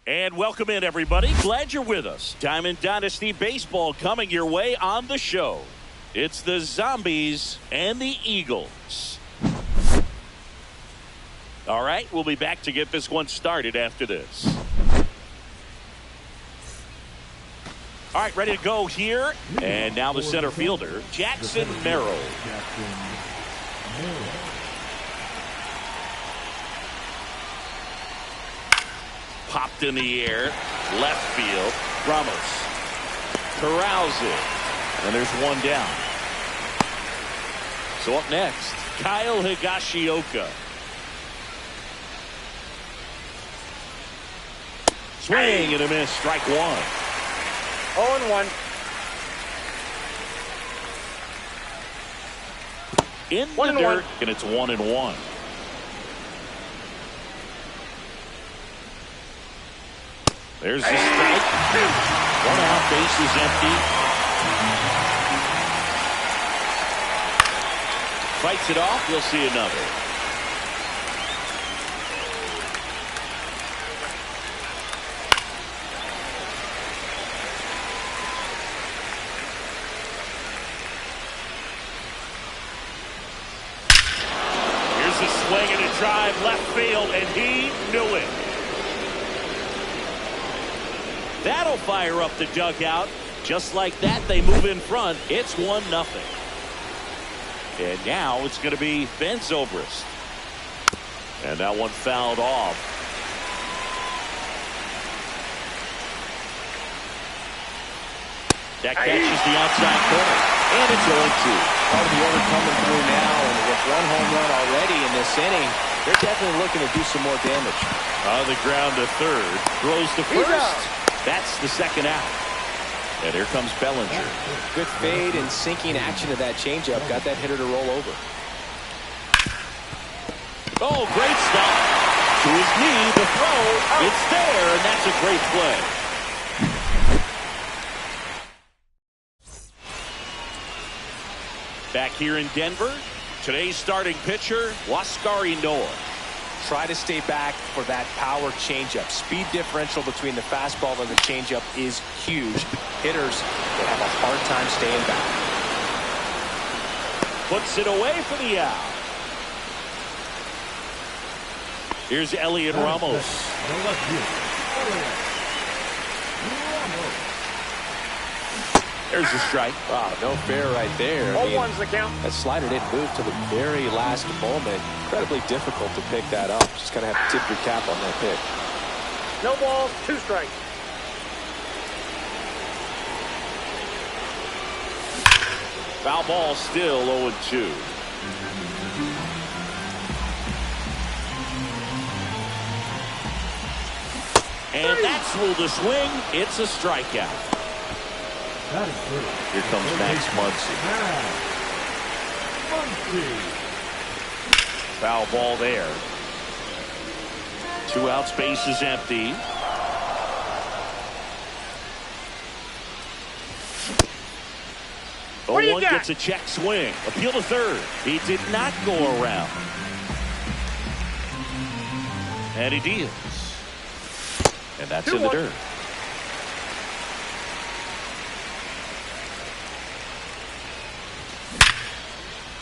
And welcome in, everybody. Glad you're with us. Diamond Dynasty Baseball coming your way on the show. It's the Zombies and the Eagles. All right, we'll be back to get this one started after this. All right, ready to go here. And now the center fielder, Jackson Merrill. Popped in the air, left field. Ramos corrals it, and there's one down. So up next, Kyle Higashioka. Swing and a miss, strike one. 0-1. In the dirt, and it's 1-1. There's the strike. One out, base is empty. Fights it off. We'll see another. Here's a swing and a drive left field, and he knew it. That'll fire up the dugout. Just like that, they move in front. It's 1-0. And now it's going to be Ben Zobrist. And that one fouled off. That catches the outside corner. And it's 0-2. Part of the order coming through now, and with one home run already in this inning, they're definitely looking to do some more damage. On the ground to third. Throws to first. That's the second out. And here comes Bellinger. Good fade and sinking action of that changeup. Got that hitter to roll over. Oh, great stop. To his knee, the throw. It's there, and that's a great play. Back here in Denver, today's starting pitcher, Waskari Noah. Try to stay back for that power changeup. Speed differential between the fastball and the changeup is huge. Hitters will have a hard time staying back. Puts it away for the out. Here's Elliot Ramos. There's a strike. Wow, no fair right there. 0-1's the count. That slider didn't move to the very last moment. Incredibly difficult to pick that up. Just kind of have to tip your cap on that pick. No balls, 2 strikes. Foul ball, still 0-2. And that's ruled a swing. It's a strikeout. Here comes Max Muncy. Foul ball there. 2 outs, base is empty. One gets a check swing. Appeal to third. He did not go around. And he deals. And that's in the dirt.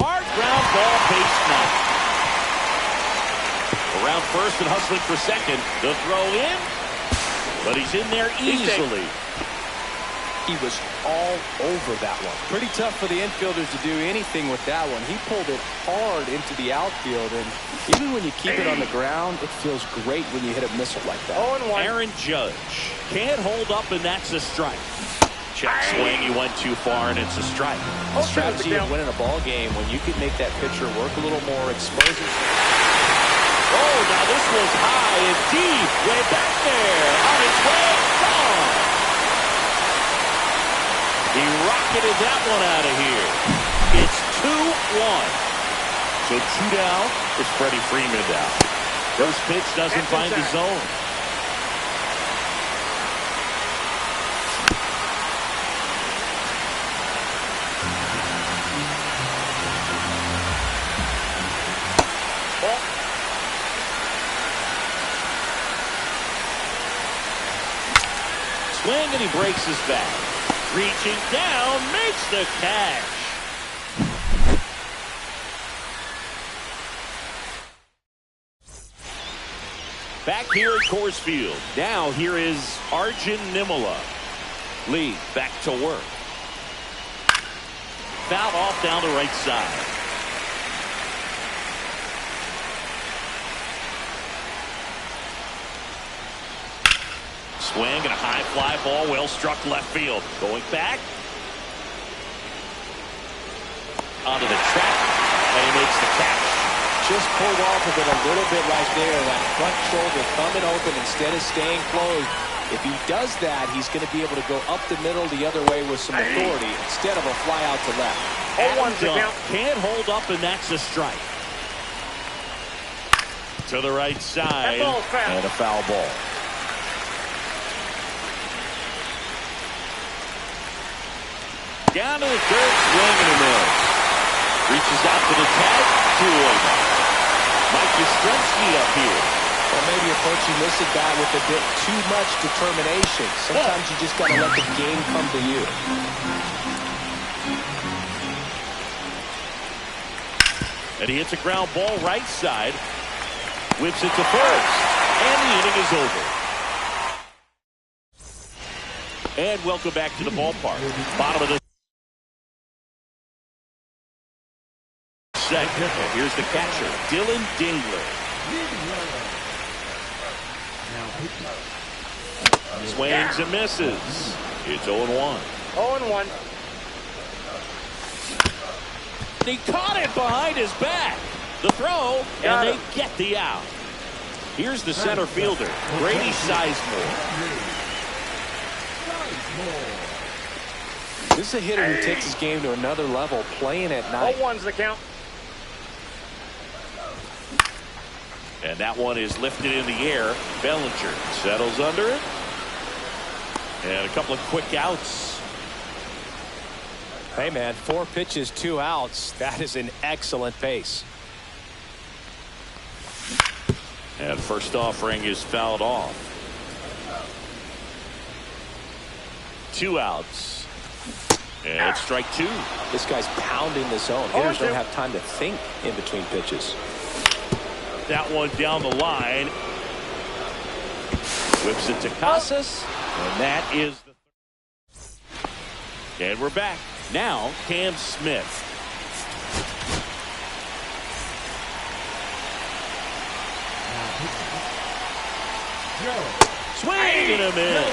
Hard ground ball, base knock. Around first and hustling for second. The throw in, but he's in there easily. He was all over that one. Pretty tough for the infielders to do anything with that one. He pulled it hard into the outfield, and even when you keep it on the ground, it feels great when you hit a missile like that. 0-1. Aaron Judge can't hold up, and that's a strike. Check swing, he went too far, and it's a strike. The strategy of winning a ball game when you can make that pitcher work a little more, exposing. Oh, now this was high and deep, way back there, on its way, gone. He rocketed that one out of here. It's 2-1. So 2 down, it's Freddie Freeman down. First pitch doesn't find the zone. swing, and he breaks his back. Reaching down, makes the catch. Back here at Coors Field. Now here is Arjun Nimala. Lee back to work. Foul off down the right side. Swing and a high fly ball, well struck left field. Going back. Onto the track, and he makes the catch. Just pulled off of it a little bit right there. That front shoulder thumbing open instead of staying closed. If he does that, he's going to be able to go up the middle the other way with some authority instead of a fly out to left. Adam Dunn can't hold up, and that's a strike. To the right side, and a foul ball. Down to the third, swing and a miss. Reaches out to the tag, 2-0. Mike Yastrzemski up here. Or maybe approaching this at bat with a bit too much determination. Sometimes you just got to let the game come to you. And he hits a ground ball right side. Whips it to first. And the inning is over. And welcome back to the ballpark. Bottom of the second. Here's the catcher, Dylan Dingler. Swings and misses. It's 0-1. 0-1. He caught it behind his back. The throw, and they get the out. Here's the center fielder, Grady Sizemore. This is a hitter who takes his game to another level, playing at night. 0-1's the count. And that one is lifted in the air. Bellinger settles under it. And a couple of quick outs. Hey, man, 4 pitches, 2 outs. That is an excellent pace. And first offering is fouled off. 2 outs. And it's strike 2. This guy's pounding the zone. Hitters don't have time to think in between pitches. That one down the line. Whips it to Casas. And that is the and we're back. Now Cam Smith. Swing and a miss.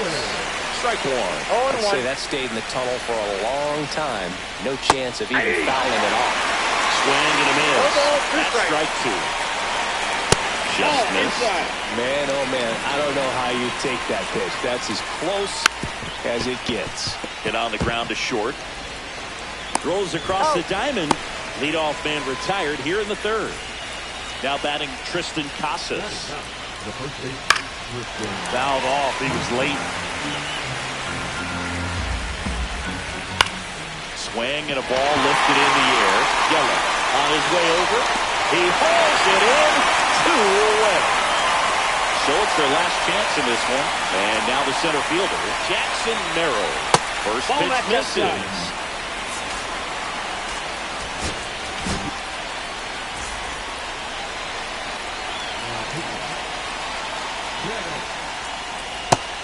Strike 1. I'd say that stayed in the tunnel for a long time. No chance of even fouling it off. Swing and a miss. That's strike 2. Just missed. Man, oh man, I don't know how you take that pitch. That's as close as it gets. Hit on the ground to short. Throws across the diamond. Leadoff man retired here in the third. Now batting Tristan Casas. Fouled off. He was late. Swing and a ball lifted in the air. Yeller on his way over. He hauls it in. 2 away. So it's their last chance in this one. And now the center fielder, Jackson Merrill. First pitch misses.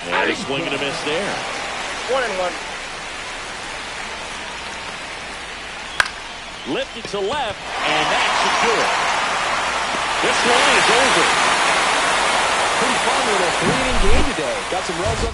And a swing and a miss there. 1-1. Lifted to left, and that should do it. This one is over. Pretty fun with a 3-inning game today. Got some runs up.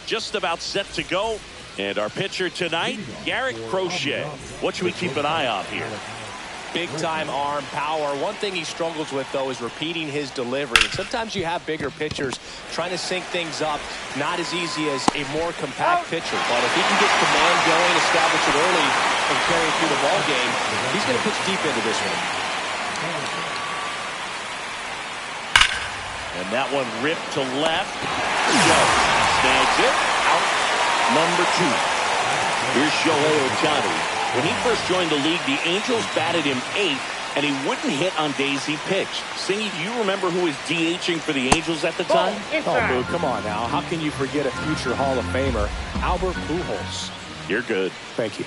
just about set to go. And our pitcher tonight, Garrett Crochet. What should we keep an eye on here? Big-time arm power. One thing he struggles with, though, is repeating his delivery. And sometimes you have bigger pitchers trying to sync things up. Not as easy as a more compact pitcher. But if he can get command going, establish it early, and carry it through the ball game, he's going to pitch deep into this one. And that one ripped to left. Snags it. Out. Number 2. Here's Shohei Ohtani. When he first joined the league, the Angels batted him 8th, and he wouldn't hit on days he pitched. Singy, do you remember who was DHing for the Angels at the time? Oh, Boo, come on now. How can you forget a future Hall of Famer, Albert Pujols? You're good. Thank you.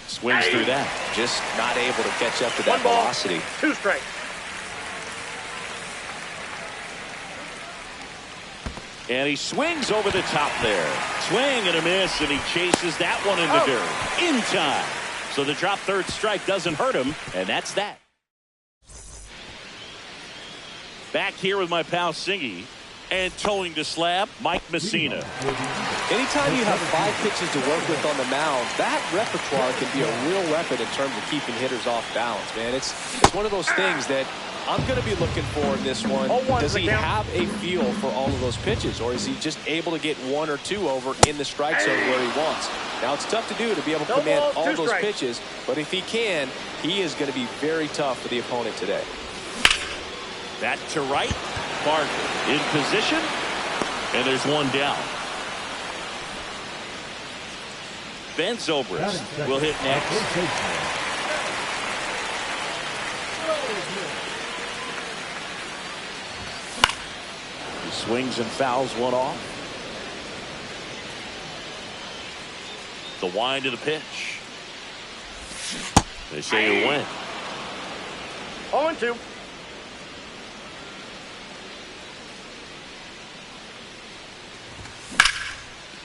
Swings through that. Just not able to catch up to that velocity. 2 strikes. And he swings over the top there. Swing and a miss, and he chases that one in the dirt. In time. So the drop third strike doesn't hurt him, and that's that. Back here with my pal Singy. And towing the slab, Mike Messina. Anytime you have 5 pitches to work with on the mound, that repertoire can be a real weapon in terms of keeping hitters off balance, man. It's one of those things that I'm going to be looking for in this one. Does he have a feel for all of those pitches, or is he just able to get 1 or 2 over in the strike zone where he wants? Now, it's tough to do to be able to command all those pitches, but if he can, he is going to be very tough for the opponent today. Back to right. Barker in position, and there's one down. Ben Zobrist will hit next. He swings and fouls one off. The wind of the pitch. They say you win. 0-2.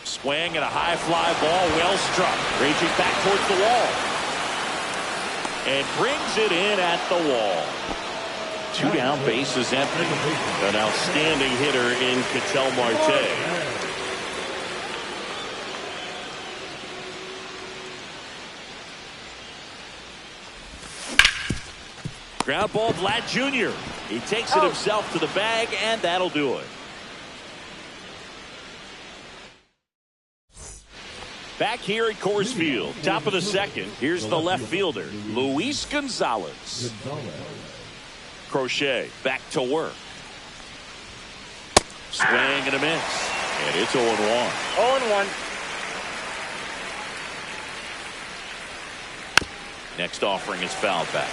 Swing and a high fly ball, well struck. Raging back towards the wall. And brings it in at the wall. 2 down, bases empty. An outstanding hitter in Ketel Marte. Ground ball, Vlad Jr. He takes it himself to the bag, and that'll do it. Back here at Coors Field, top of the second, here's the left fielder, Luis Gonzalez. Crochet back to work. Swing and a miss. And it's 0-1. 0-1. Next offering is fouled back.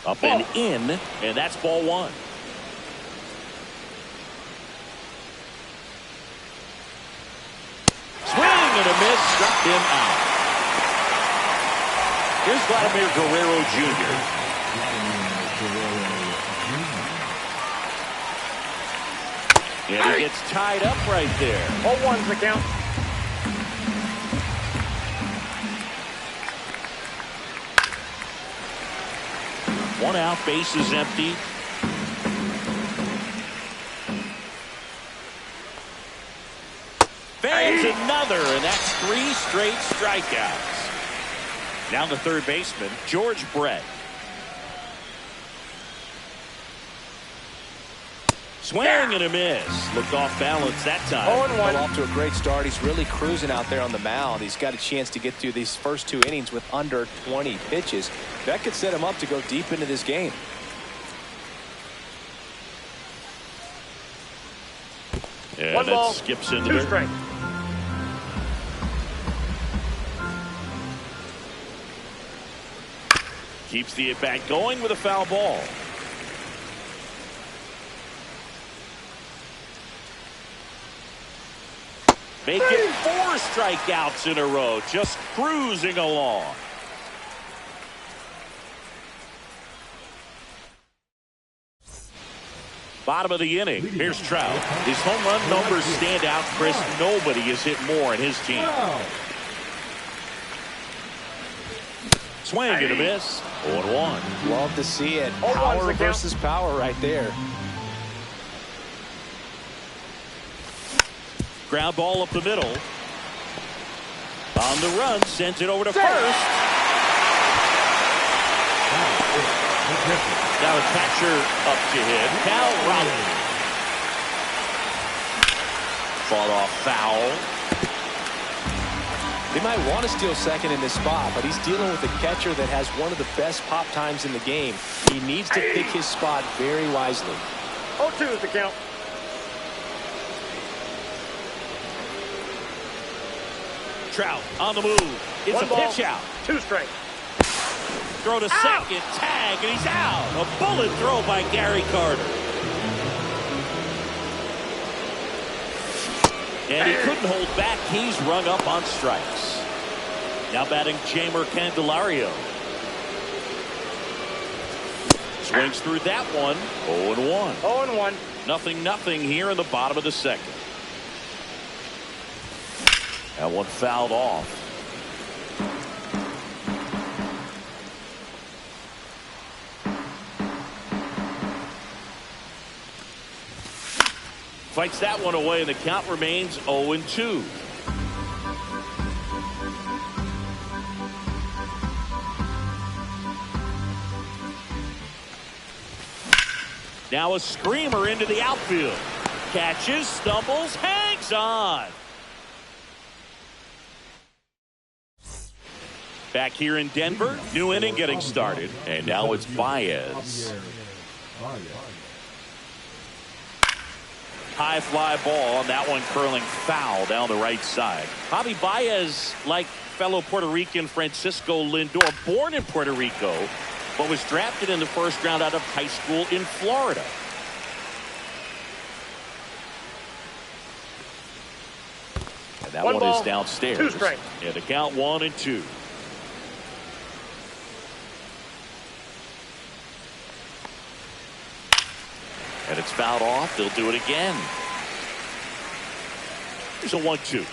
Up and in, and that's ball 1. And a miss, struck him out. Here's Vladimir Guerrero Jr. And he gets tied up right there. 0-1's the count. One out, bases empty. Fans another, and that's 3 straight strikeouts. Now the third baseman, George Brett. Swing and a miss. Looked off balance that time. 0-1. Well, off to a great start. He's really cruising out there on the mound. He's got a chance to get through these first 2 innings with under 20 pitches. That could set him up to go deep into this game. Yeah, 1 ball, that skips into 2 strikes. Keeps the at-bat going with a foul ball. Make it 4 strikeouts in a row, just cruising along. Bottom of the inning. Here's Trout. His home run numbers stand out, Chris. Nobody has hit more in his team. Swing and a miss. 0-1. Love to see it. Power versus power right there. Ground ball up the middle. On the run, sends it over to first. Now a catcher up to hit. Cal Raleigh. Fought off foul. They might want to steal second in this spot, but he's dealing with a catcher that has one of the best pop times in the game. He needs to pick his spot very wisely. 0-2 is the count. Trout on the move. It's One a ball, pitch out. 2 strike. Throw to second. Tag, and he's out. A bullet throw by Gary Carter. And he couldn't hold back. He's rung up on strikes. Now batting Jamer Candelario. Swings through that one. 0-1. 0-1. 0-0 here in the bottom of the second. That one fouled off. Fights that one away, and the count remains 0-2. Now a screamer into the outfield. Catches, stumbles, hangs on. Back here in Denver, new inning getting started, and now it's Baez. High fly ball, and that one curling foul down the right side. Javi Baez, like fellow Puerto Rican Francisco Lindor, born in Puerto Rico, but was drafted in the first round out of high school in Florida. And that one is downstairs. 2 strikes. Yeah, the count 1-2. And it's fouled off. They'll do it again. There's a 1-2.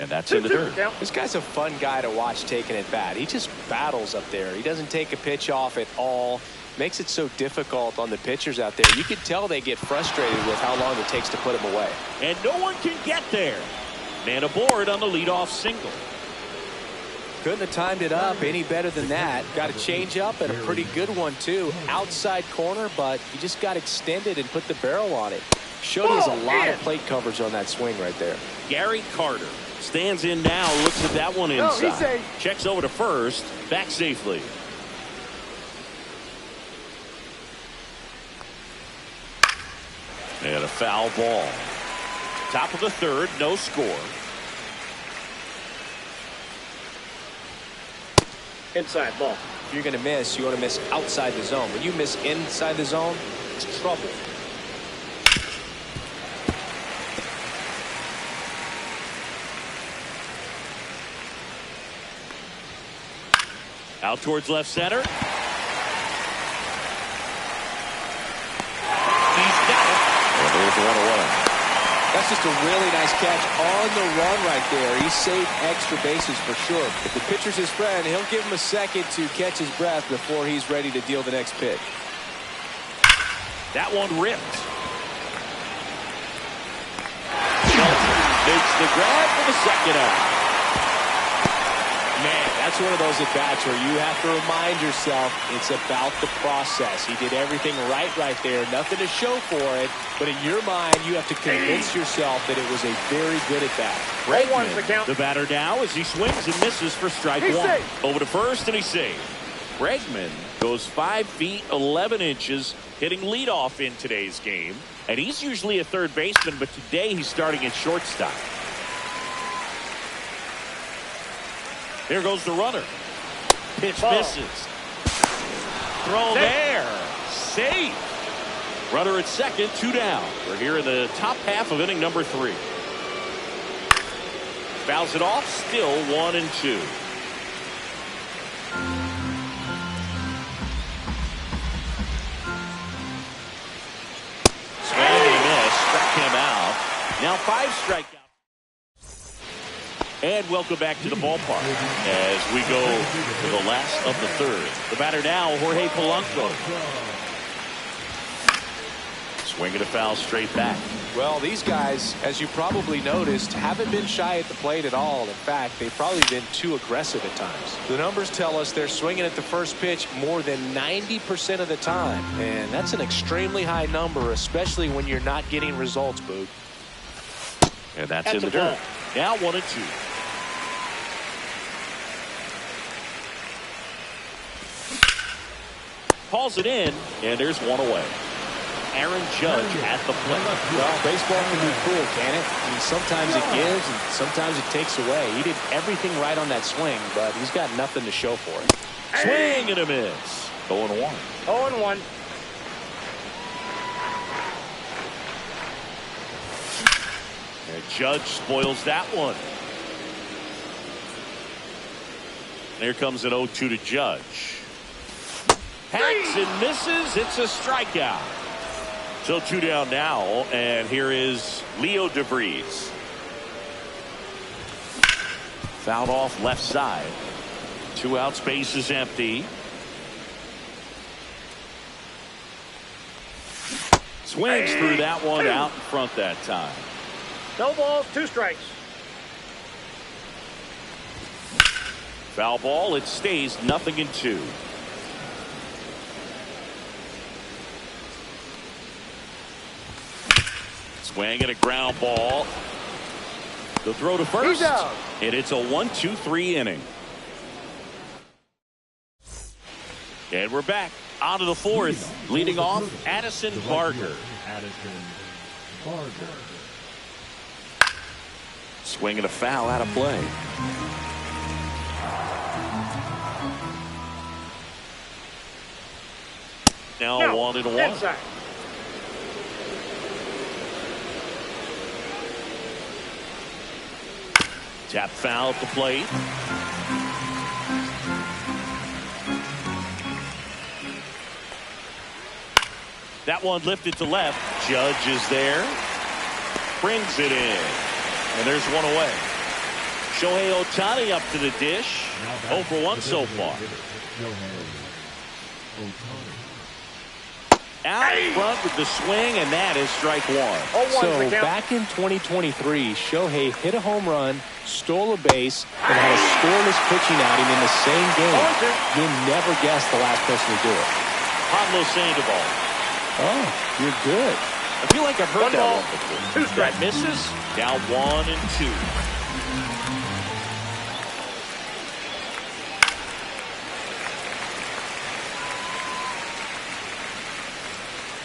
And that's in the dirt. This guy's a fun guy to watch taking at bat. He just battles up there. He doesn't take a pitch off at all. Makes it so difficult on the pitchers out there. You can tell they get frustrated with how long it takes to put him away. And no one can get there. Man aboard on the leadoff single. Couldn't have timed it up any better than that. Got a change up and a pretty good one too. Outside corner, but he just got extended and put the barrel on it. Showed he has a lot of plate coverage on that swing right there. Gary Carter stands in now, looks at that one inside. Checks over to first, back safely. And a foul ball. Top of the third, no score. Inside ball. If you're going to miss, you want to miss outside the zone. When you miss inside the zone, it's trouble. Out towards left center. He's got it. And there's the 1 away. That's just a really nice catch on the run right there. He saved extra bases for sure. If the pitcher's his friend, he'll give him a second to catch his breath before he's ready to deal the next pitch. That one ripped. Makes the grab for the second out. Man, that's one of those at-bats where you have to remind yourself it's about the process. He did everything right there. Nothing to show for it. But in your mind, you have to convince yourself that it was a very good at-bat. Bregman, the batter now as he swings and misses for strike one. Over to first, and he's saved. Bregman goes 5 feet 11 inches, hitting leadoff in today's game. And he's usually a third baseman, but today he's starting at shortstop. Here goes the runner. Pitch misses. Throw there. Safe. Runner at second, 2 down. We're here in the top half of inning number 3. Fouls it off, still 1-2. Now 5 strikeouts. And welcome back to the ballpark as we go to the last of the third. The batter now, Jorge Polanco. Swinging a foul straight back. Well, these guys, as you probably noticed, haven't been shy at the plate at all. In fact, they've probably been too aggressive at times. The numbers tell us they're swinging at the first pitch more than 90% of the time. And that's an extremely high number, especially when you're not getting results, Boog. And that's in the dirt. Now 1-2. Hauls it in, and there's one away. Aaron Judge at the plate. Well, baseball can be cruel, can it? I mean, sometimes it gives and sometimes it takes away. He did everything right on that swing, but he's got nothing to show for it. Swing and a miss. 0-1. 0-1. And Judge spoils that one. And here comes an 0-2 to Judge. Hacks and misses. It's a strikeout. So 2 down now, and here is Leo DeVries. Fouled off left side. 2 outs, base is empty. Swings through that one out in front that time. No balls, 2 strikes. Foul ball, it stays 0-2. Swing and a ground ball. The throw to first. He's out. And it's a 1-2-3 inning. And we're back out of the fourth. Leading off, Addison Barger. Swing and a foul out of play. Now 1-1. Inside. Tap foul at the plate. That one lifted to left. Judge is there. Brings it in. And there's one away. Shohei Ohtani up to the dish. 0 for 1 so far. Out in front with the swing, and that is strike 1. So back in 2023, Shohei hit a home run, stole a base, and had a scoreless pitching outing in the same game. You'll never guess the last person to do it. Pablo Sandoval. Oh, you're good. I feel like I've heard that one before. That misses. Down 1-2.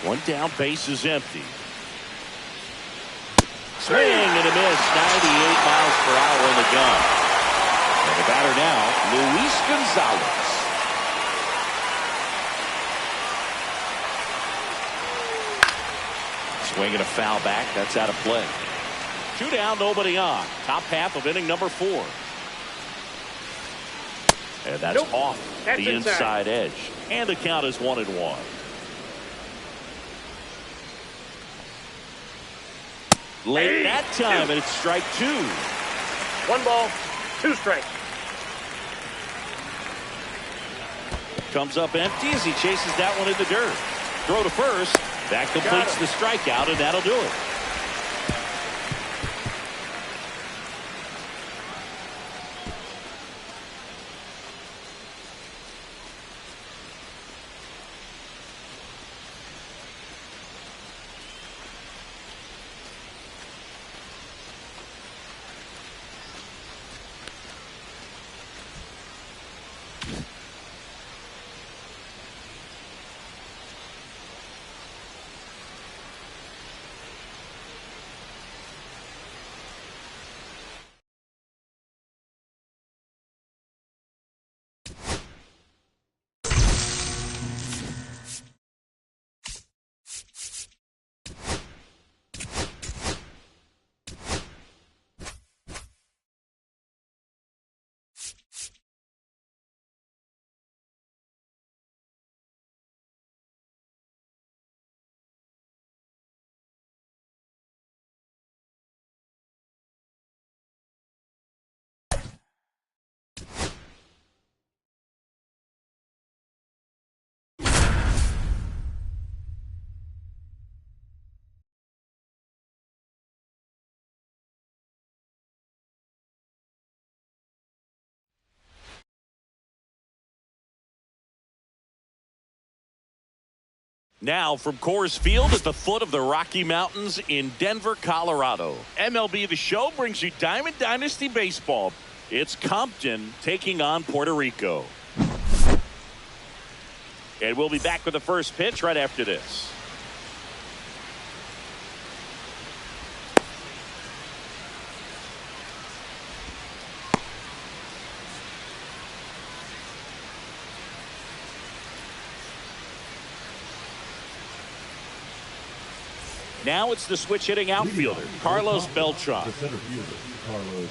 One down, base is empty. Swing and a miss, 98 miles per hour in the gun. And the batter now, Luis Gonzalez. Swing and a foul back, that's out of play. 2 down, nobody on. Top half of inning number 4. And that's off the inside edge. And the count is 1-1. Late that time, and it's strike 2. 1 ball, 2 strikes. Comes up empty as he chases that one in the dirt. Throw to first. That completes the strikeout, and that'll do it. Now from Coors Field at the foot of the Rocky Mountains in Denver, Colorado. MLB The Show brings you Diamond Dynasty Baseball. It's Compton taking on Puerto Rico. And we'll be back with the first pitch right after this. Now it's the switch hitting outfielder, Carlos Beltran. The center fielder, Carlos.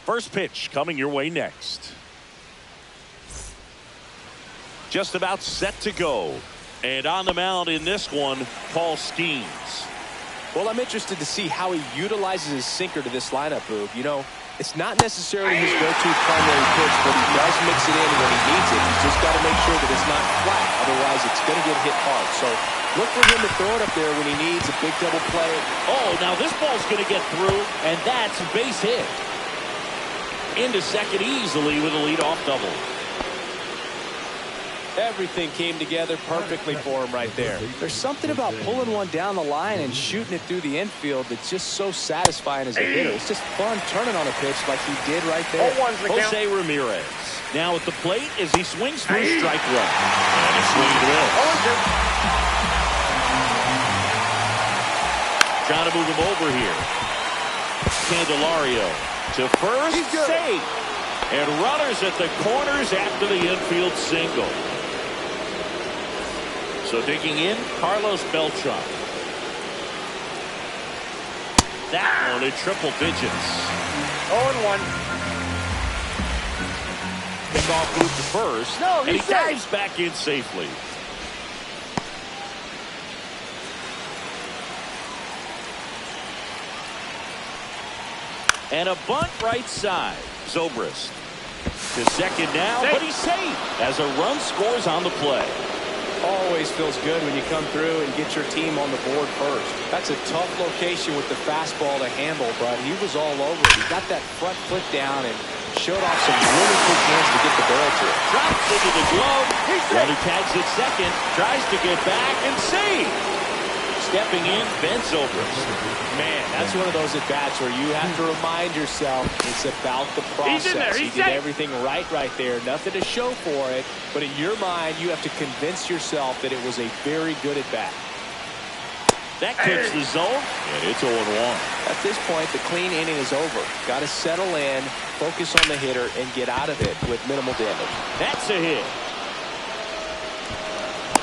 First pitch coming your way next. Just about set to go. And on the mound in this one, Paul Skeens. Well, I'm interested to see how he utilizes his sinker to this lineup, Boog. You know, it's not necessarily his go-to primary pitch, but he does mix it in when he needs it. He's just got to make sure that it's not flat. Otherwise, it's going to get hit hard. So look for him to throw it up there when he needs a big double play. Oh, now this ball's going to get through, and that's a base hit. Into second easily with a leadoff double. Everything came together perfectly for him right there. There's something about pulling one down the line and shooting it through the infield that's just so satisfying as a hitter. It's just fun turning on a pitch like he did right there. Jose Ramirez now at the plate as he swings through strike one. And a swing and a miss. Trying to move him over here. Candelario to first, safe. And runners at the corners after the infield single. So digging in, Carlos Beltran. That one in triple digits. 0-1. Kickoff move to first. No, and he dives back in safely. And a bunt right side. Zobrist to second now, but he's safe as a run scores on the play. Always feels good when you come through and get your team on the board first. That's a tough location with the fastball to handle, but he was all over it. He got that front foot down and showed off some really quick hands to get the barrel to it. Drops into the glove. Runner tags at second, tries to get back and save. Stepping in, Ben Zobrist. Man, that's one of those at-bats where you have to remind yourself it's about the process. He's in there. He did everything right there. Nothing to show for it. But in your mind, you have to convince yourself that it was a very good at-bat. That clips the zone, and it's 0-1. At this point, the clean inning is over. Got to settle in, focus on the hitter, and get out of it with minimal damage. That's a hit.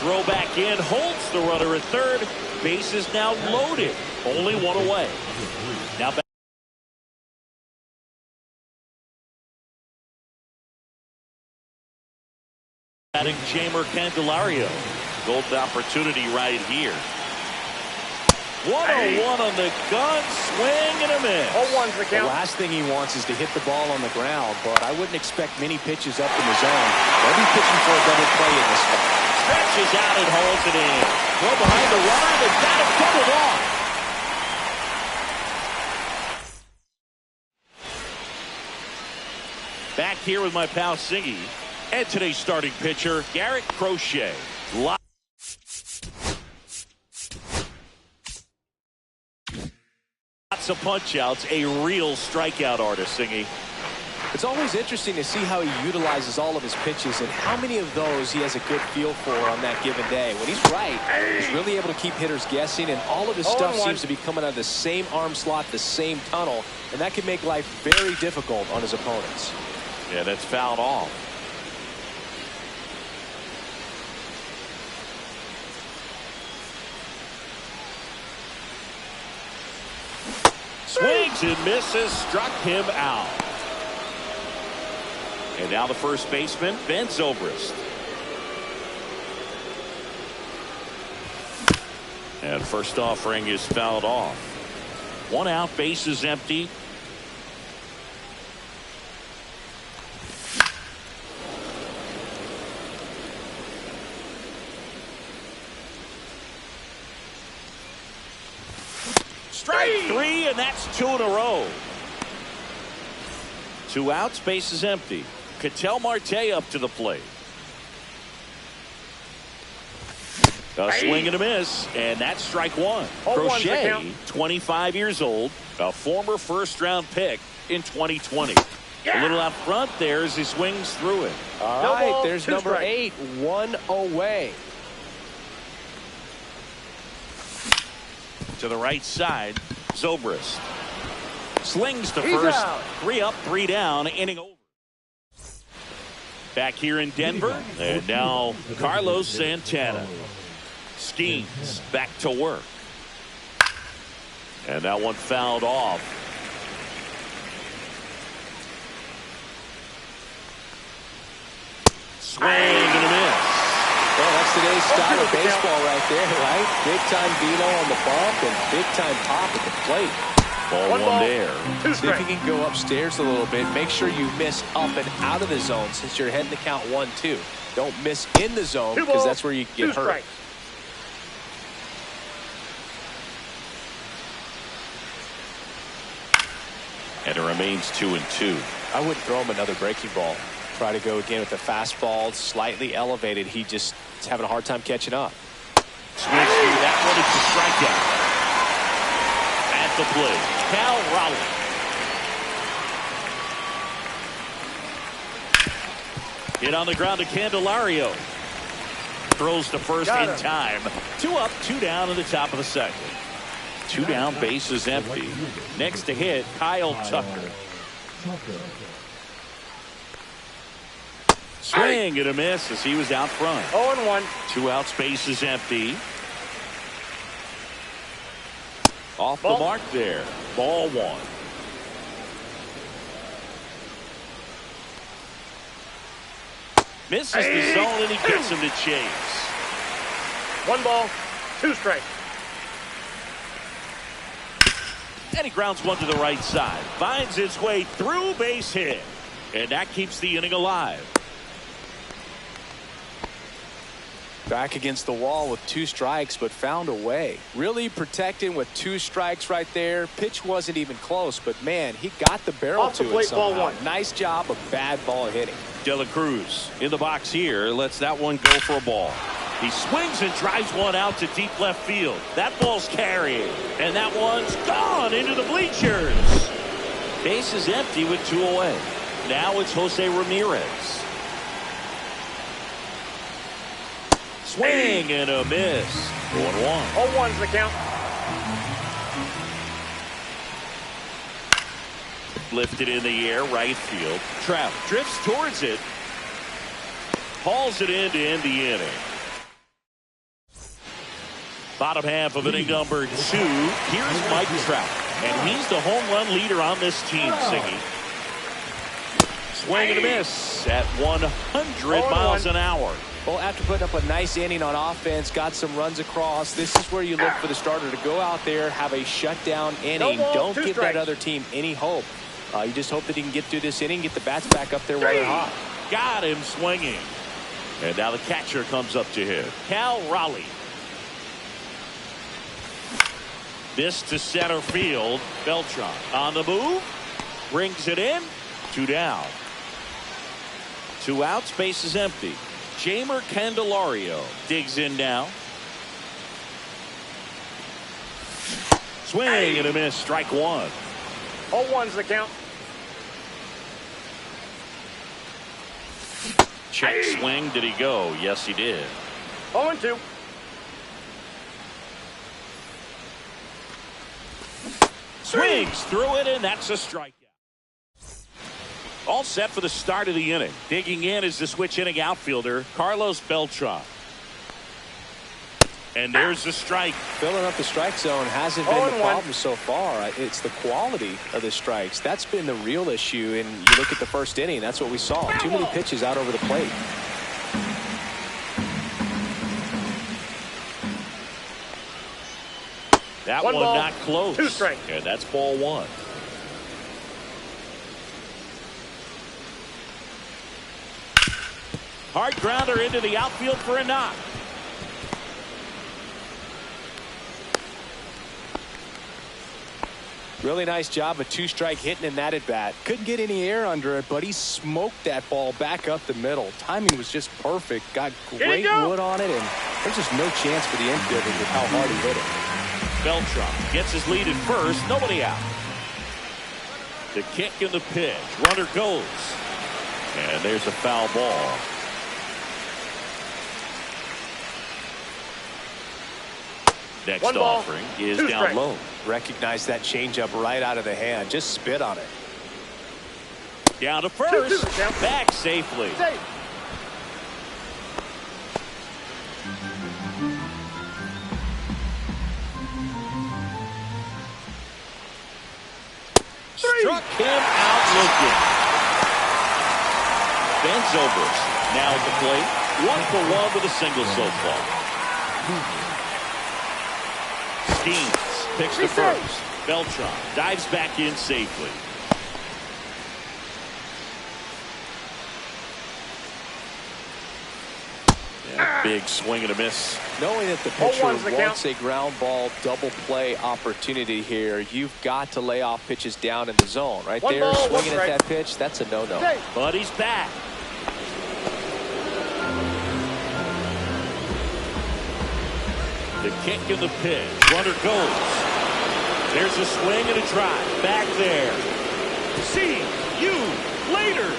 Throw back in, holds the runner at third. Base is now loaded. Only one away. Now back. Batting Jamer Candelario. Golden opportunity right here. 101 on the gun, swing and a miss. 0-1's the The count. last thing he wants is to hit the ball on the ground, but I wouldn't expect many pitches up in the zone. They'll be pitching for a double play in this spot. Stretches out and hauls it in. Throw behind the runner, they've got to cut it off. Back here with my pal Singy. And today's starting pitcher, Garrett Crochet. Lots of punch outs, a real strikeout artist, Singy. It's always interesting to see how he utilizes all of his pitches and how many of those he has a good feel for on that given day. When he's right, he's really able to keep hitters guessing, and all of his stuff seems to be coming out of the same arm slot, the same tunnel, and that can make life very difficult on his opponents. Yeah, that's fouled off. Swings and misses, struck him out. And now the first baseman, Ben Zobrist. And first offering is fouled off. 1 out, base is empty. Strike 3, and that's 2 in a row. 2 outs, base is empty. Ketel Marte up to the plate. A swing and a miss, and that's strike 1. Crochet, 25 years old, a former first-round pick in 2020. A little out front there as he swings through it. All right, there's number 8, 1 away. To the right side, Zobrist slings to first. 3 up, 3 down, inning over. Back here in Denver, and now Carlos Santana schemes back to work, and that one fouled off. Swing and a miss. Well, that's today's style of baseball right there, right? Big time velo on the bump and big time pop at the plate. Ball one there. See if you can go upstairs a little bit. Make sure you miss up and out of the zone since you're heading to count 1-2. Don't miss in the zone because that's where you get hurt. And it remains 2-2. I wouldn't throw him another breaking ball. Try to go again with the fastball slightly elevated. He just is having a hard time catching up. Swings through that one. It's a strikeout. At the plate, Cal Raleigh. Hit on the ground to Candelario. Throws to first in time. 2 up, 2 down in the top of the second. 2 down, base is empty. Next to hit, Kyle Tucker. Swing and a miss as he was out front. 0-1. 2 outs, base is empty. Off the mark there. Ball 1. Misses the zone and he gets him to chase. 1 ball, 2 strikes. And he grounds one to the right side. Finds its way through, base hit. And that keeps the inning alive. Back against the wall with 2 strikes, but found a way. Really protecting with 2 strikes right there. Pitch wasn't even close, but man, he got the barrel to it somehow. Ball 1. Nice job of bad ball hitting. De La Cruz in the box here. Lets that one go for a ball. He swings and drives one out to deep left field. That ball's carried, and that one's gone into the bleachers. Base is empty with 2 away. Now it's Jose Ramirez. Swing and a miss. 1-1. 0-1's the count. Lifted in the air, right field. Trout drifts towards it. Hauls it in to end the inning. Bottom half of inning number 2. Here's Mike Trout. And he's the home run leader on this team, Siggy. Swing and a miss at 100 miles an hour. Well, after putting up a nice inning on offense, got some runs across, this is where you look for the starter to go out there, have a shutdown inning. Don't give that other team any hope. You just hope that he can get through this inning, get the bats back up there while they're hot. Got him swinging. And now the catcher comes up to hit. Cal Raleigh. This to center field. Beltran on the move. Brings it in. 2 down. 2 outs. Base is empty. Jamer Candelario digs in now. Swing and a miss. Strike 1. 0-1's the count. Check swing. Did he go? Yes, he did. 0-2. Swings through it, and that's a strikeout. All set for the start of the inning. Digging in is the switch inning outfielder, Carlos Beltran. And there's the strike. Filling up the strike zone hasn't been the problem so far. It's the quality of the strikes. That's been the real issue. And you look at the first inning, that's what we saw. Too many pitches out over the plate. That one one ball, not close. 2 strikes. And that's ball 1. Hard grounder into the outfield for a knock. Really nice job of 2-strike hitting in that at bat. Couldn't get any air under it, but he smoked that ball back up the middle. Timing was just perfect. Got great wood on it, and there's just no chance for the infielder with how hard he hit it. Beltran gets his lead at first. Nobody out. The kick and the pitch. Runner goes. And there's a foul ball. Next one ball, offering is 2 down strikes. low. Recognize that changeup right out of the hand. Just spit on it. Down to first. Back safely. Safe. Struck him out looking. Bends over. Now at the plate. 1 for 1 with a single so far. Steams picks the first. Beltran dives back in safely. Yeah, big swing and a miss. Knowing that the pitcher count. wants a ground ball double play opportunity here, you've got to lay off pitches down in the zone. Right One there, ball, swinging one at that pitch, that's a no-no. But he's back. The kick and the pitch. Runner goes. There's a swing and a drive. Back there. See you later.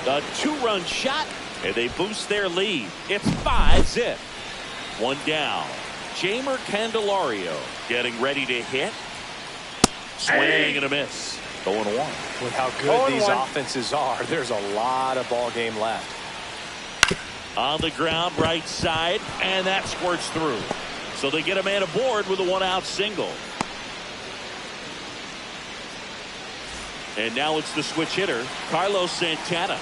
The 2-run shot, and they boost their lead. It's 5-zip. 1 down. Jeimer Candelario getting ready to hit. Swing and a miss. 0-1. With how good these offenses are, there's a lot of ball game left. On the ground, right side, and that squirts through. So they get a man aboard with a 1-out single. And now it's the switch hitter, Carlos Santana.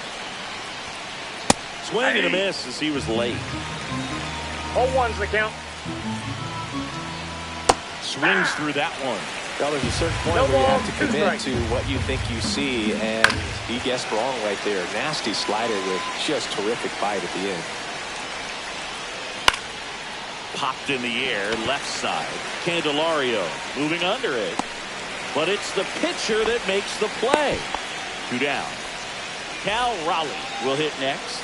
Swing and a miss as he was late. 0-1's the count. Swings through that one. Well, there's a certain point where you have to commit to what you think you see, and he guessed wrong right there. Nasty slider with just terrific bite at the end. Popped in the air, left side. Candelario moving under it. But it's the pitcher that makes the play. 2 down. Cal Raleigh will hit next.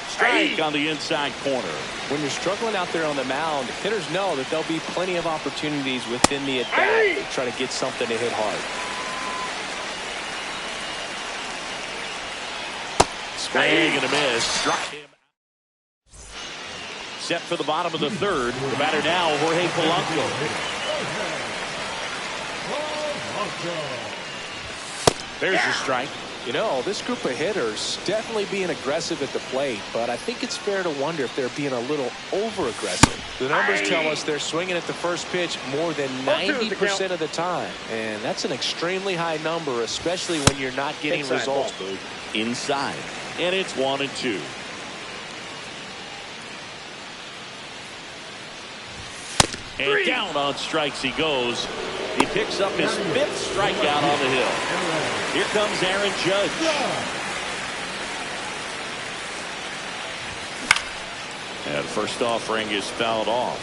Strike on the inside corner. When you're struggling out there on the mound, hitters know that there'll be plenty of opportunities within the at-bat to try to get something to hit hard. Swing and a miss. Struck him. Set for the bottom of the 3rd. The batter now, Jorge Polanco. There's your strike. You know, this group of hitters definitely being aggressive at the plate, but I think it's fair to wonder if they're being a little over-aggressive. The numbers tell us they're swinging at the first pitch more than 90% of the time, and that's an extremely high number, especially when you're not getting results. Inside, and it's 1-2. And down on strikes he goes. He picks up his 5th strikeout on the hill. Here comes Aaron Judge. And first offering is fouled off.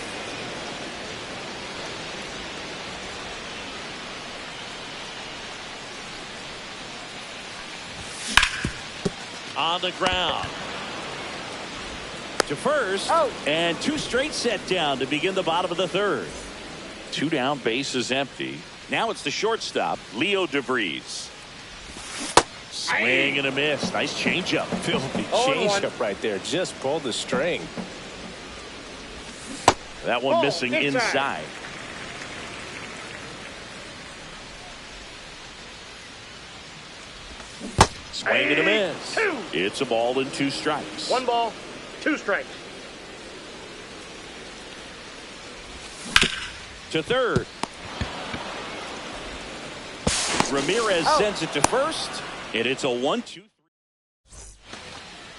On the ground. To first, and 2 straight set down to begin the bottom of the 3rd. 2 down, base is empty. Now it's the shortstop, Leo DeVries. Swing and a miss. Nice changeup. Filthy 0-1. changeup right there. Just pulled the string. That one Ball missing inside. Swing and a miss. 2. It's a ball and 2 strikes. 1 ball, 2 strikes. To third. Ramirez sends it to first, and it's a 1-2-3.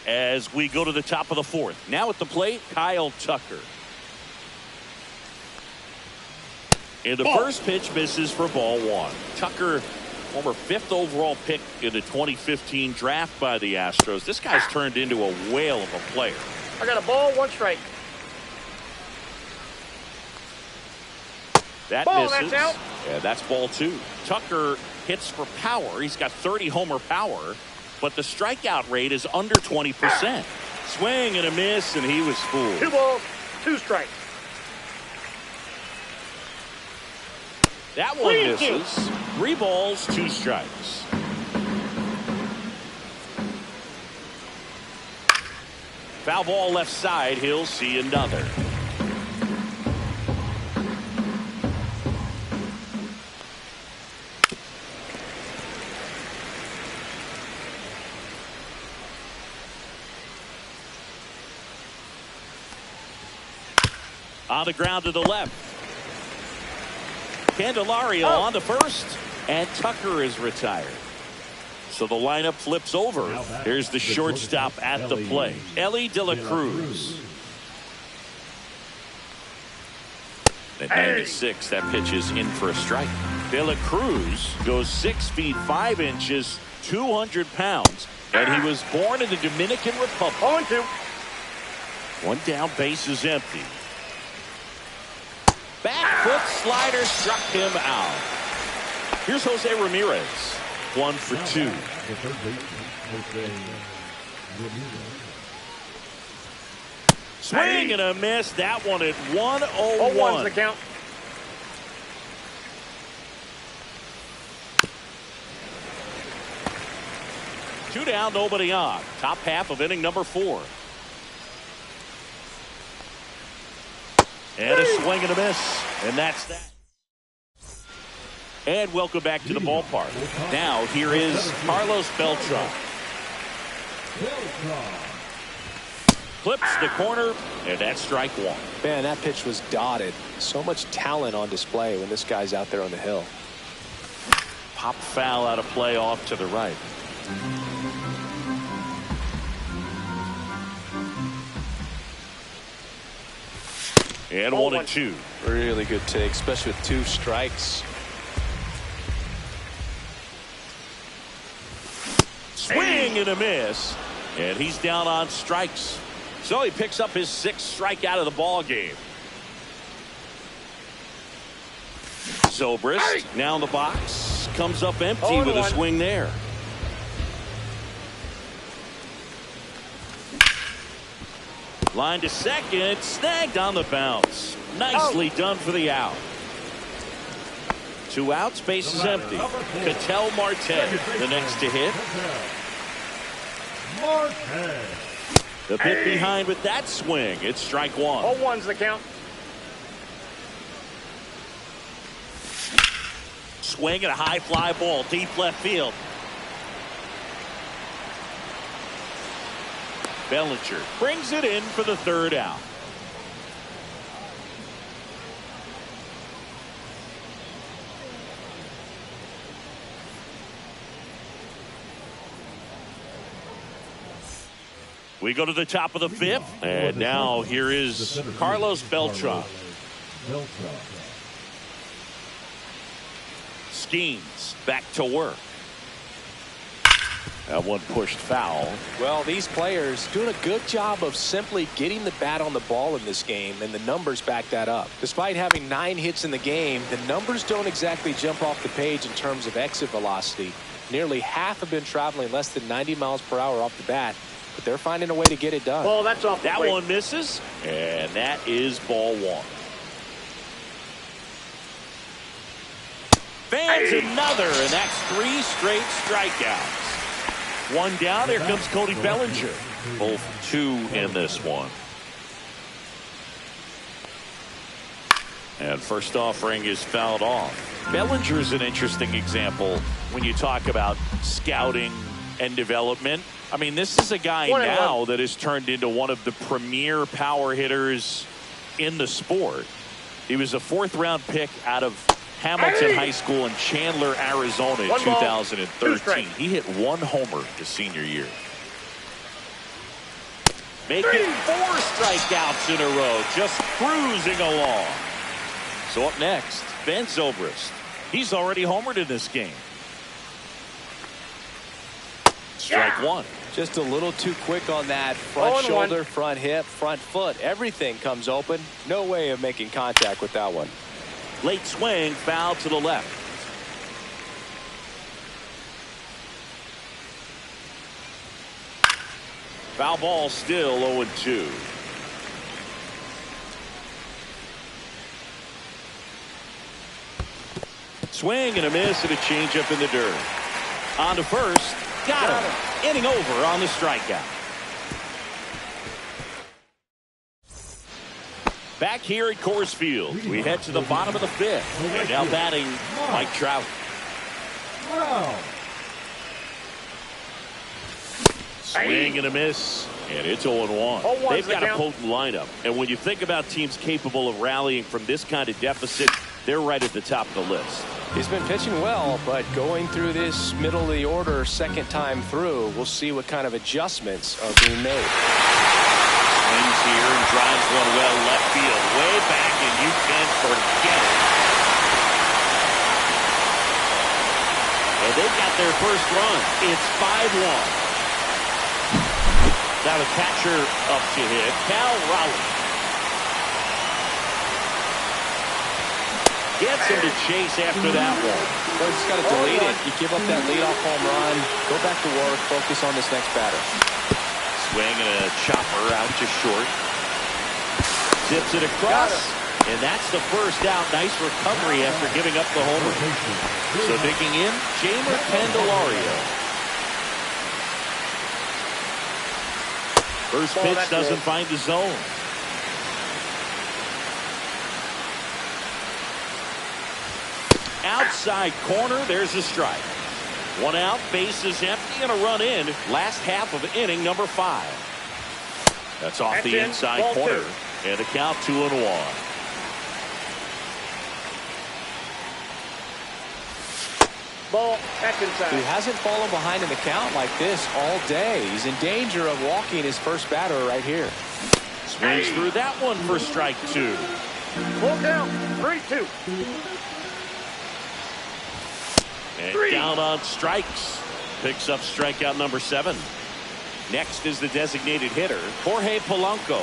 As we go to the top of the 4th. Now at the plate, Kyle Tucker. And the first pitch misses for ball 1. Tucker, former 5th overall pick in the 2015 draft by the Astros. This guy's turned into a whale of a player. I got a ball, 1 strike. That Ball, misses. that's out. Yeah, that's ball 2. Tucker hits for power. He's got 30 homer power, but the strikeout rate is under 20%. Swing and a miss, and he was fooled. 2 balls, 2 strikes. That one misses. 3 balls, 2 strikes. Foul ball left side. He'll see another. On the ground to the left. Candelario on the first, and Tucker is retired. So the lineup flips over. Here's the shortstop at the plate, Ellie De La Cruz. At 96, that pitch is in for a strike. De La Cruz goes 6 feet 5 inches, 200 pounds, and he was born in the Dominican Republic. 0-2. 1 down, base is empty. Back foot slider struck him out. Here's Jose Ramirez. 1 for 2. The third baseman, Jose Ramirez. Swing and a miss. That one at 1-0-1. 0-1's the count. Two down, nobody on. Top half of inning number 4. And a swing and a miss. And that's that. And welcome back to the ballpark. Now here is Carlos Beltran. Clips the corner, and that's strike 1. Man, that pitch was dotted. So much talent on display when this guy's out there on the hill. Pop foul out of play off to the right. And 1-2. Really good take, especially with 2 strikes. Swing and a miss. And he's down on strikes. So he picks up his 6th strikeout of the ball game. Zobrist now in the box. Comes up empty with a swing there. Line to second. Snagged on the bounce. Nicely done for the out. 2 outs. Base is empty. Ketel Marte the next to hit. The bit behind with that swing. It's strike 1. 0-1's the count. Swing and a high fly ball deep left field. Bellinger brings it in for the 3rd out. We go to the top of the 5th, and now here is Carlos Beltran. Schemes back to work. That one pushed foul. Well, these players doing a good job of simply getting the bat on the ball in this game, and the numbers back that up. Despite having 9 hits in the game, the numbers don't exactly jump off the page in terms of exit velocity. Nearly half have been traveling less than 90 miles per hour off the bat, but they're finding a way to get it done. Ball, that's off the That plate. one misses, and that is ball 1. Fans another, and that's 3 straight strikeouts. One down. Here comes Cody Bellinger. Both 2 in this one. And first offering is fouled off. Bellinger's an interesting example when you talk about scouting and development. I mean, this is a guy now that has turned into one of the premier power hitters in the sport. He was a 4th-round pick out of Hamilton High School in Chandler, Arizona in 2013. He hit 1 homer his senior year. Making 4 strikeouts in a row, just cruising along. So up next, Ben Zobrist. He's already homered in this game. Strike 1. Just a little too quick on that front shoulder, front hip, front foot. Everything comes open. No way of making contact with that one. Late swing, foul to the left. Foul ball, still 0-2. Swing and a miss and a changeup in the dirt. On to first. Got him. Inning over on the strikeout. Back here at Coors Field, we head to the bottom of the 5th. And now batting Mike Trout. Wow. Swing and a miss, and it's 0-1. They've got a potent lineup. And when you think about teams capable of rallying from this kind of deficit, they're right at the top of the list. He's been pitching well, but going through this middle of the order second time through, we'll see what kind of adjustments are being made. Swings here and drives one well left field. Way back, and you can forget it. And they got their first run. It's 5-1. Now the catcher up to hit, Cal Raleigh. Gets him to chase after that one. Well, he's got to delete it. You give up that leadoff home run, go back to work, focus on this next batter. Swing and a chopper out to short. Tips it across, and that's the first out. Nice recovery after giving up the homer. So digging in, Jamer Candelario. First pitch doesn't find the zone. Outside corner, there's a strike. 1 out, bases empty, and a run in. Last half of inning number 5. That's off the inside corner. And a count 2-1. Ball, that's inside. He hasn't fallen behind in the count like this all day. He's in danger of walking his first batter right here. Swings through that one for strike 2. Full count, 3-2. And down on strikes. Picks up strikeout number 7. Next is the designated hitter, Jorge Polanco.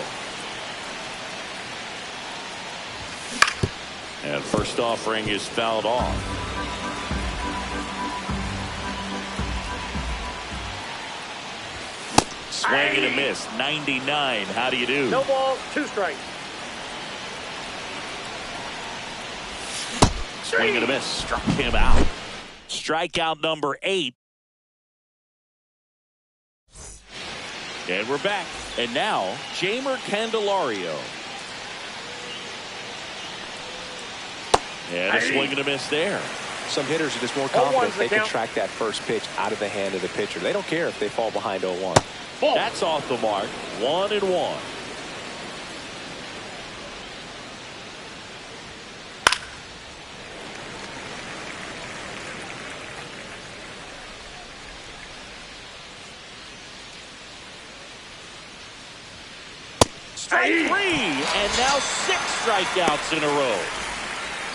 And first offering is fouled off. Swing and a miss. 99. How do you do? No ball, 2 strikes. Swing and a miss. Struck him out. Strikeout number 8. And we're back. And now, Jamer Candelario. And a swing and a miss there. Some hitters are just more confident they can track that first pitch out of the hand of the pitcher. They don't care if they fall behind 0-1. That's off the mark. 1-1. Strike 3, and now 6 strikeouts in a row.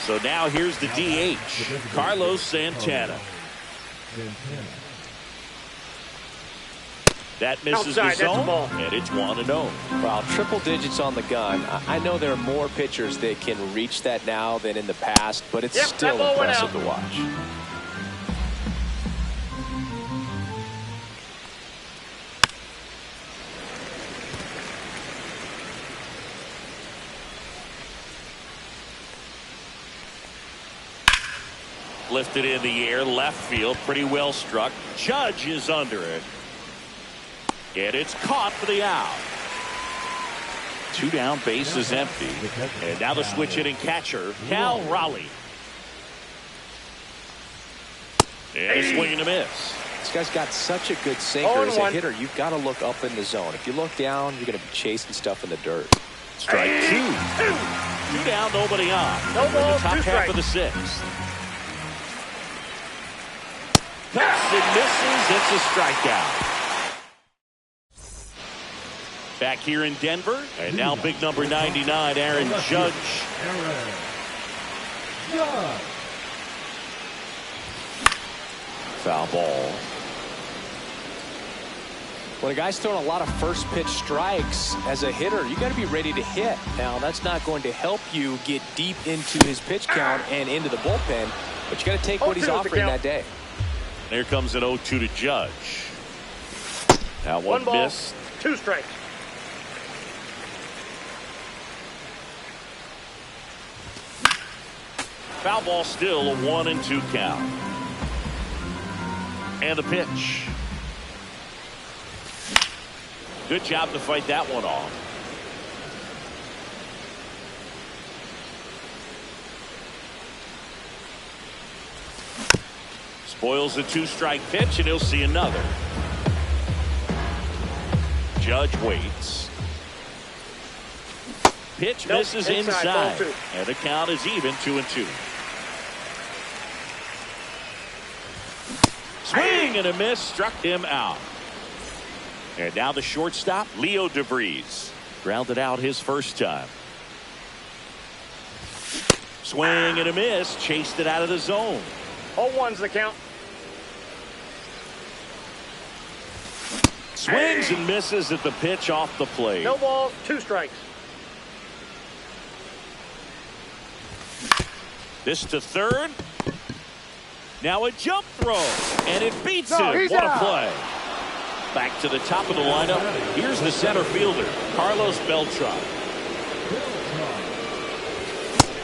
So now here's the DH, Carlos Santana. That misses the zone, and it's 1-0. Well, triple digits on the gun. I know there are more pitchers that can reach that now than in the past, but it's still impressive to watch. Lifted in the air, left field, pretty well struck. Judge is under it. And it's caught for the out. 2 down, base is empty. And now the switch hitting catcher, Cal Raleigh. And a swing and a miss. This guy's got such a good sinker. As a hitter, you've got to look up in the zone. If you look down, you're going to be chasing stuff in the dirt. Strike 2. 2 down, nobody on. No ball, the top 2 half strikes. of the 6th. Cuts and misses. It's a strikeout. Back here in Denver, and now big number 99, Aaron Judge. Foul ball. When a guy's throwing a lot of first pitch strikes as a hitter, you got to be ready to hit. Now, that's not going to help you get deep into his pitch count and into the bullpen, but you got to take what he's offering that day. There comes an 0-2 to Judge. Now one ball, miss. 2 strikes. Foul ball, still a 1-2 count. And the pitch. Good job to fight that one off. Spoils the 2-strike pitch, and he'll see another. Judge waits. Pitch misses inside. And the count is even, 2-2. Swing and a miss, struck him out. And now the shortstop, Leo DeVries. Grounded out his first time. Swing and a miss, chased it out of the zone. 0-1's the count. Swings and misses at the pitch off the plate. No balls, 2 strikes. This to third. Now a jump throw, and it beats him. He's What out. a play. Back to the top of the lineup. Here's the center fielder, Carlos Beltran.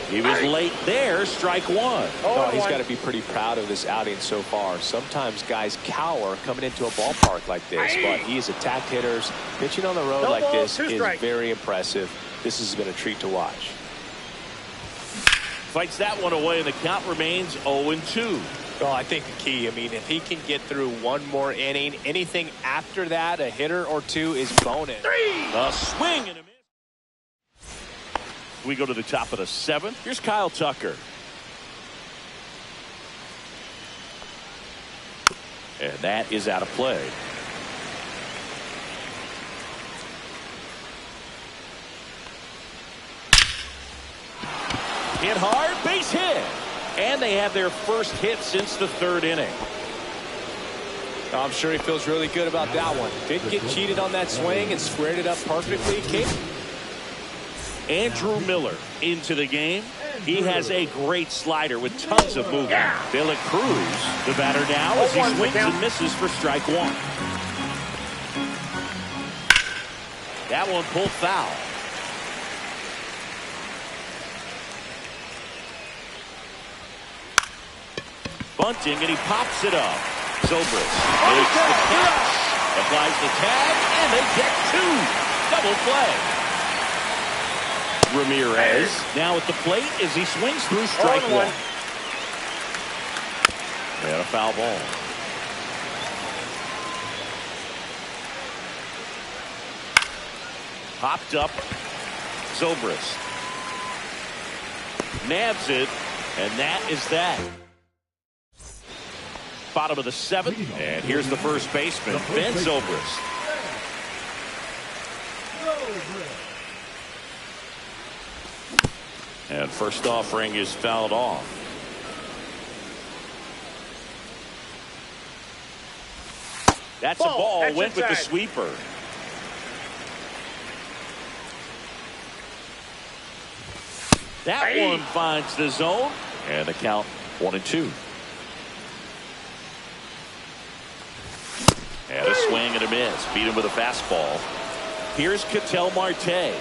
He was late there, strike 1. Oh, he's got to be pretty proud of this outing so far. Sometimes guys cower coming into a ballpark like this, but he's attacked hitters. Pitching on the road like this is very impressive. This has been a treat to watch. Fights that one away, and the count remains 0-2. Well, I think the key, if he can get through one more inning, anything after that, a hitter or 2 is bonus. A swing and a miss. We go to the top of the 7th. Here's Kyle Tucker. And that is out of play. Hit hard, base hit. And they have their first hit since the 3rd inning. I'm sure he feels really good about that one. Did get cheated on that swing and squared it up perfectly. Andrew Miller into the game. He has a great slider with tons of movement. De La Cruz, the batter now, as he swings and misses for strike 1. That one pulled foul. Bunting, and he pops it up. Zobrist makes the catch, applies the tag, and they get 2. Double play. Ramirez now at the plate as he swings through strike 1. And a foul ball. Popped up. Zobrist nabs it, and that is that. Bottom of the 7th, and here's the first baseman, Ben Zobrist. And first offering is fouled off. That's a ball. That's went with the inside. sweeper. That one finds the zone, and the count 1-2. And a swing and a miss. Beat him with a fastball. Here's Ketel Marte.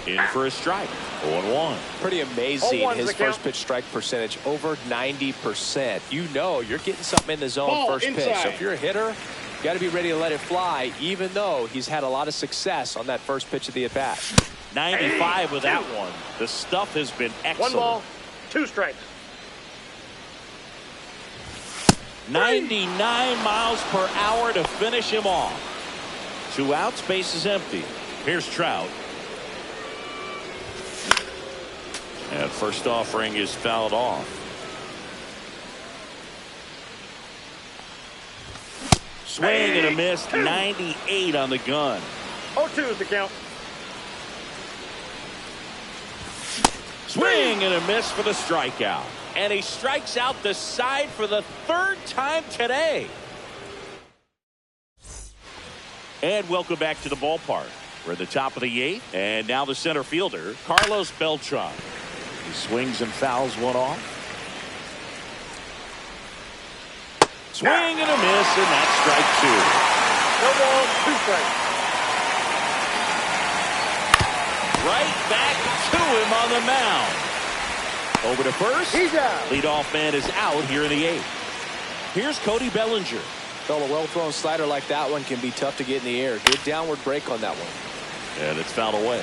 In for a strike. 0-1. Pretty amazing. 0-1's His the count. first pitch strike percentage over 90%. You know you're getting something in the zone Ball first pitch. inside. So if you're a hitter, you got to be ready to let it fly, even though he's had a lot of success on that first pitch of the at-bat. 95 with that one. The stuff has been excellent. 1 ball, 2 strikes. 99 miles per hour to finish him off. 2 outs, base is empty. Here's Trout. And first offering is fouled off. Swing and a miss. 98 on the gun. 0-2 is the count. Swing and a miss for the strikeout. And he strikes out the side for the 3rd time today. And welcome back to the ballpark. We're at the top of the 8th. And now the center fielder, Carlos Beltran. He swings and fouls one off. Swing and a miss, and that's strike 2. No ball, 2 strikes. Right back to him on the mound. Over to first. He's out. Leadoff man is out here in the 8th. Here's Cody Bellinger. Well, a well-thrown slider like that one can be tough to get in the air. Good downward break on that one. And it's fouled away.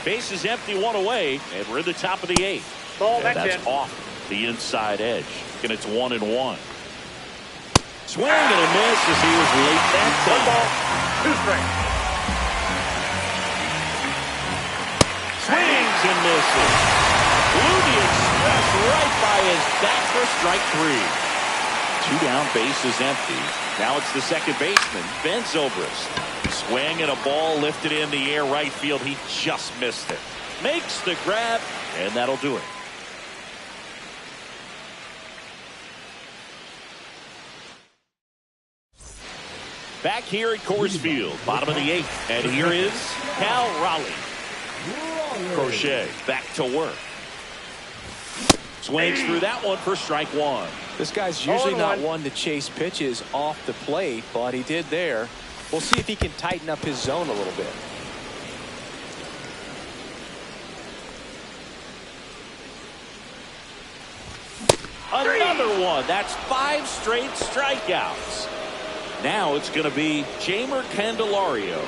Base is empty, 1 away, and we're in the top of the 8th. Ball, And that's in. off the inside edge. And it's 1-1. Swing and a miss as he was late that 1 time. ball, 2 strikes. Swings and misses. Blew the express right by his back for strike 3. 2 down, base is empty. Now it's the second baseman, Ben Zobrist. Swing and a ball lifted in the air right field. He just missed it. Makes the grab, and that'll do it. Back here at Coors Field, bottom of the 8th. And here is Cal Raleigh. Crochet back to work. Swings through that one for strike 1. This guy's usually not 0-1. one to chase pitches off the plate, but he did there. We'll see if he can tighten up his zone a little bit. Another one. That's 5 straight strikeouts. Now it's going to be Jeimer Candelario.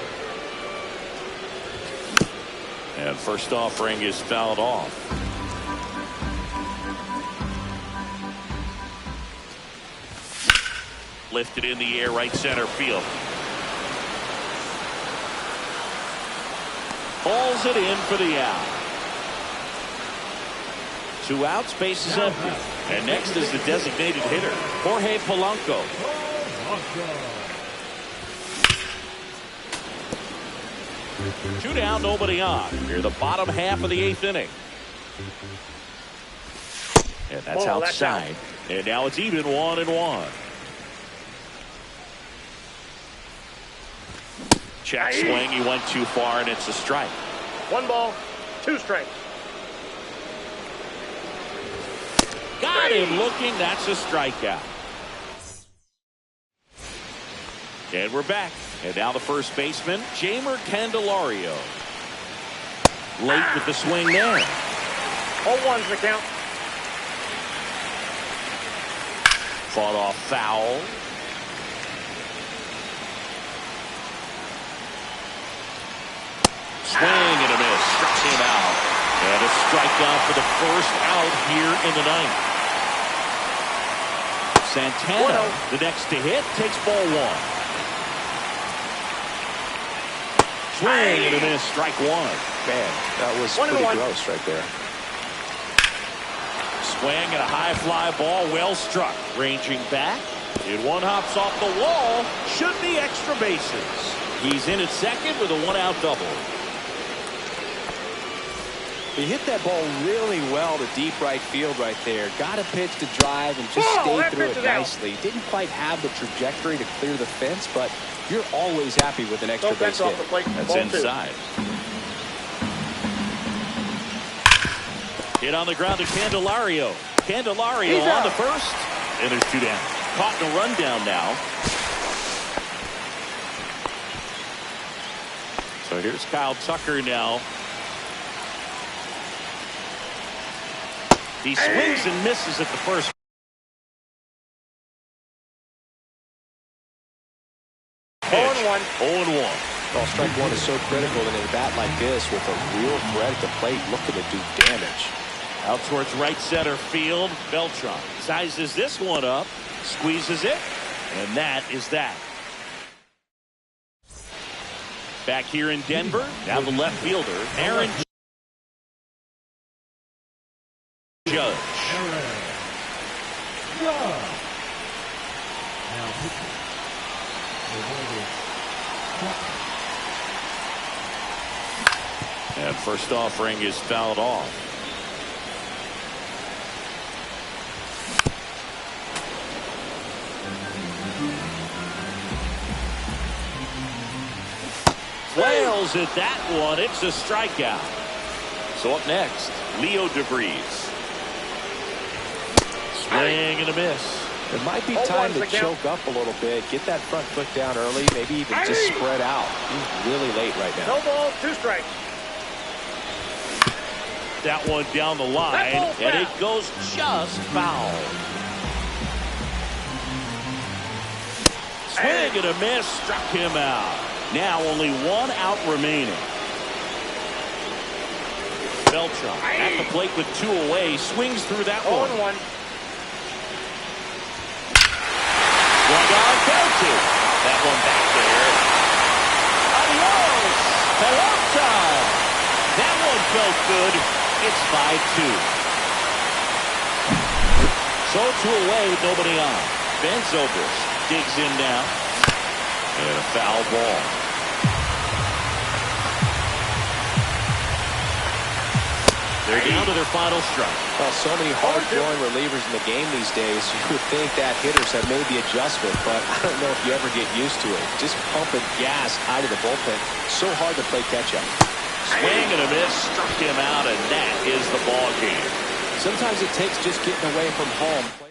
And first offering is fouled off. Lifted in the air, right center field. Hauls it in for the out. 2 outs, base is empty. And next is the designated hitter, Jorge Polanco. 2 down, nobody on. Near the bottom half of the 8th inning. And that's Ball, that's outside. And now it's even 1-1. Check swing, he went too far, and it's a strike. 1 ball, 2 strikes. Got him looking, that's a strikeout. And we're back. And now the first baseman, Jeimer Candelario. Late with the swing there. 0-1's the count. Fought off foul. Swing and a miss. Struck him out. And a strikeout for the first out here in the 9th. Santana, the next to hit, takes ball 1. Swing and a miss. Strike 1. Man, that was 1-1. pretty gross right there. Swing and a high fly ball, well struck. Ranging back. And one hops off the wall. Should be extra bases. He's in at second with a 1-out double. He hit that ball really well to deep right field right there. Got a pitch to drive and just Ball, stayed that through pitch it is out. nicely. Didn't quite have the trajectory to clear the fence, but you're always happy with an extra No, base that's off hit. the plate. That's Ball 2. inside. Hit on the ground to Candelario. Candelario He's on out. the first. And there's 2 down. Caught in a rundown now. So here's Kyle Tucker now He swings and misses at the first. 0-1. 0-1. Well, strike one is so critical in a bat like this with a real threat at the plate looking to do damage. Out towards right center field. Beltran sizes this one up, squeezes it, and that is that. Back here in Denver, now the left fielder, Aaron Judge. And first offering is fouled off. Flails at that one. It's a strikeout. So up next, Leo DeVries. Swing and a miss. It might be time to choke up a little bit, get that front foot down early, maybe even just spread out. He's really late right now. No ball, 2 strikes. That one down the line, and it goes just foul. Swing and a miss, struck him out. Now only 1 out remaining. Beltran at the plate with 2 away, swings through that one. 0-1. Belted. That one back there. Adios. Pelota. That one felt good. It's 5-2. So 2 away with nobody on. Ben Zobrist digs in now. And a foul ball. They're down to their final strike. Well, so many hard-throwing relievers in the game these days. You would think that hitters have made the adjustment, but I don't know if you ever get used to it. Just pumping gas out of the bullpen. So hard to play catch-up. Swing and a miss, struck him out, and that is the ball game. Sometimes it takes just getting away from home.